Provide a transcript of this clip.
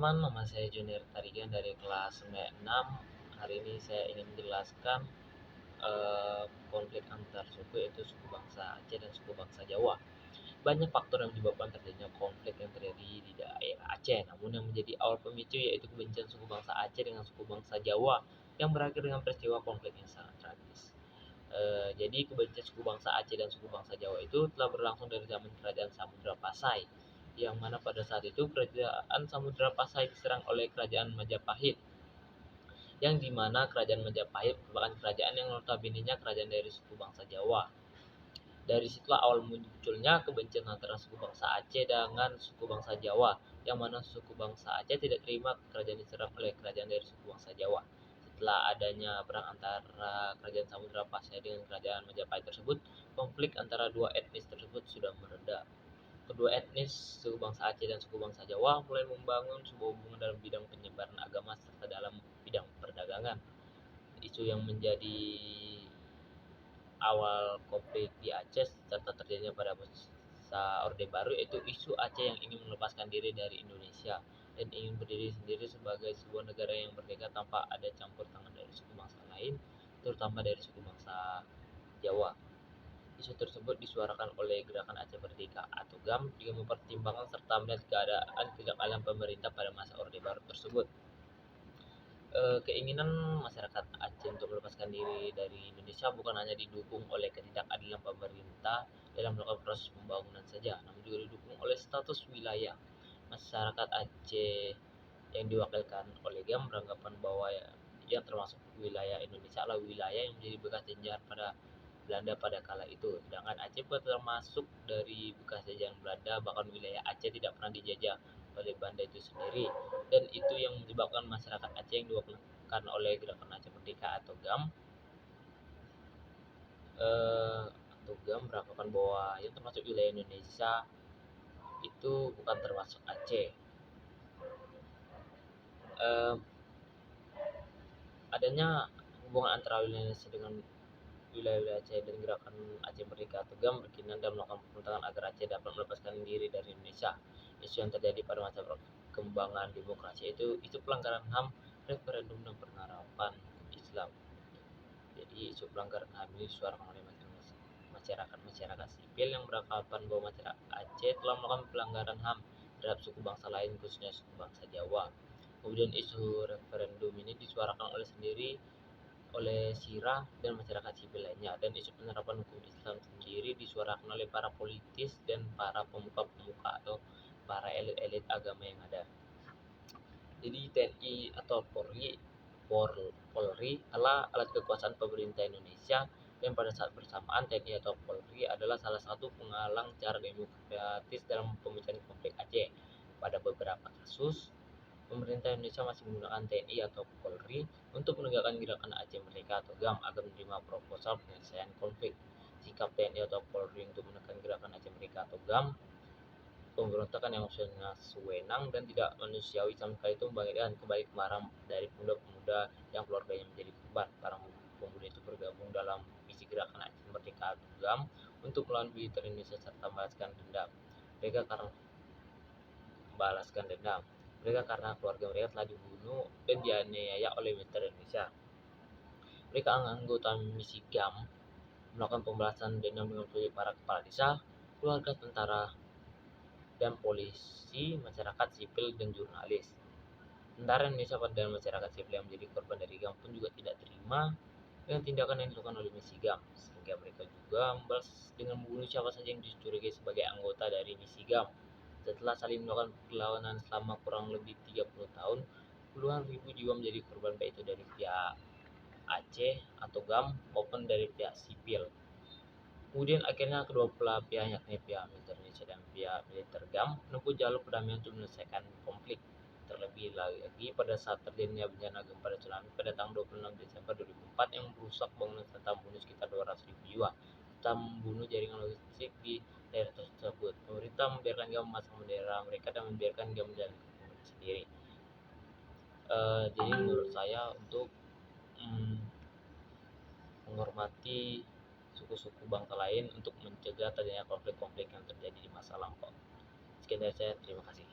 teman-teman, nama saya Junior Tarigan dari kelas 6. Hari ini saya ingin menjelaskan konflik antar suku, yaitu suku bangsa Aceh dan suku bangsa Jawa. Banyak faktor yang menyebabkan terjadinya konflik yang terjadi di daerah Aceh, namun yang menjadi awal pemicu yaitu kebencian suku bangsa Aceh dengan suku bangsa Jawa yang berakhir dengan peristiwa konflik yang sangat tragis. Jadi kebencian suku bangsa Aceh dan suku bangsa Jawa itu telah berlangsung dari zaman kerajaan Samudra Pasai, yang mana pada saat itu kerajaan Samudra Pasai diserang oleh kerajaan Majapahit, yang dimana kerajaan Majapahit merupakan kerajaan yang notabene-nya kerajaan dari suku bangsa Jawa. Dari situlah awal munculnya kebencian antara suku bangsa Aceh dengan suku bangsa Jawa, yang mana suku bangsa Aceh tidak terima kerajaan diserang oleh kerajaan dari suku bangsa Jawa. Setelah adanya perang antara kerajaan Samudra Pasai dengan kerajaan Majapahit tersebut, konflik antara dua etnis tersebut sudah mereda. Kedua etnis, suku bangsa Aceh dan suku bangsa Jawa, mulai membangun sebuah hubungan dalam bidang penyebaran agama serta dalam bidang perdagangan. Isu yang menjadi awal konflik di Aceh serta terjadinya pada masa Orde Baru yaitu isu Aceh yang ingin melepaskan diri dari Indonesia dan ingin berdiri sendiri sebagai sebuah negara yang merdeka tanpa ada campur tangan dari suku bangsa lain, terutama dari suku bangsa Jawa. Isu tersebut disuarakan oleh Gerakan Aceh Merdeka atau GAM dengan mempertimbangkan serta melihat keadaan kegagalan pemerintah pada masa Orde Baru tersebut. Keinginan masyarakat Aceh untuk melepaskan diri dari Indonesia bukan hanya didukung oleh ketidakadilan pemerintah dalam melakukan proses pembangunan saja, namun juga didukung oleh status wilayah. Masyarakat Aceh yang diwakilkan oleh GAM beranggapan bahwa yang termasuk wilayah Indonesia adalah wilayah yang menjadi bekas jajahan pada Belanda pada kala itu, sedangkan Aceh bukan termasuk dari bekas jajahan Belanda, bahkan wilayah Aceh tidak pernah dijajah oleh Belanda itu sendiri, dan itu yang menyebabkan masyarakat Aceh yang diwakilkan oleh Gerakan Aceh Merdeka atau GAM beranggapan bahwa yang termasuk wilayah Indonesia itu bukan termasuk Aceh. Adanya hubungan antara wilayah Indonesia dengan wilayah Aceh dan Gerakan Aceh Merdeka atau GAM berkeinginan dan melakukan pemberontakan agar Aceh dapat melepaskan diri dari Indonesia. Isu yang terjadi pada masa perkembangan demokrasi itu pelanggaran HAM, referendum dan penerapan Islam. Jadi isu pelanggaran HAM ini disuarakan oleh masyarakat sipil yang beranggapan bahwa masyarakat Aceh telah melakukan pelanggaran HAM terhadap suku bangsa lain, khususnya suku bangsa Jawa. Kemudian isu referendum ini disuarakan oleh Sirah dan masyarakat sipil lainnya, dan isu penerapan hukum Islam sendiri disuarakan oleh para politis dan para pemuka-pemuka atau para elit-elit agama yang ada. Jadi TNI atau Polri adalah alat kekuasaan pemerintah Indonesia, dan pada saat bersamaan TNI atau Polri adalah salah satu penghalang cara demokratis dalam pemecahan konflik Aceh. Pada beberapa kasus, pemerintah Indonesia masih menggunakan TNI atau Polri untuk menegakkan Gerakan Aceh Merdeka atau GAM agar menerima proposal penyelesaian konflik. Sikap TNI atau Polri untuk menekan Gerakan Aceh Merdeka atau GAM, pemberontakan yang sewenang dan tidak manusiawi sama sekali, itu membangkitkan kembali kemarahan dari pemuda-pemuda yang keluarganya menjadi korban. Para pemuda itu bergabung dalam misi Gerakan Aceh Merdeka atau GAM untuk melawan militer Indonesia serta membalaskan dendam. Mereka karena keluarga mereka telah dibunuh dan dianiaya oleh militer Indonesia. Mereka anggota misi GAM melakukan pembalasan dendam dengan para kepala desa, keluarga tentara, dan polisi, masyarakat sipil, dan jurnalis. Tentara Indonesia dan masyarakat sipil yang menjadi korban dari GAM pun juga tidak terima dengan tindakan yang dilakukan oleh misi GAM, sehingga mereka juga membalas dengan membunuh siapa saja yang dicurigai sebagai anggota dari misi GAM. Setelah saling melakukan perlawanan selama kurang lebih 30 tahun, puluhan ribu jiwa menjadi korban, baik itu dari pihak Aceh atau GAM maupun dari pihak sipil. Kemudian akhirnya kedua belah pihak, yakni pihak militer Indonesia dan pihak militer GAM, menempuh jalur perdamaian untuk menyelesaikan konflik. Terlebih lagi pada saat terjadinya bencana gempa dan tsunami pada tanggal 26 Desember 2004 yang merusak bangunan serta membunuh sekitar 200.000 jiwa, serta membunuh jaringan logistik di daerah tersebut. Pemerintah membiarkan GAM memasang bendera mereka dan membiarkan GAM menjalani kehidupan sendiri. Jadi menurut saya untuk menghormati suku-suku bangsa lain untuk mencegah terjadinya konflik-konflik yang terjadi di masa lampau. Sekian dari saya, terima kasih.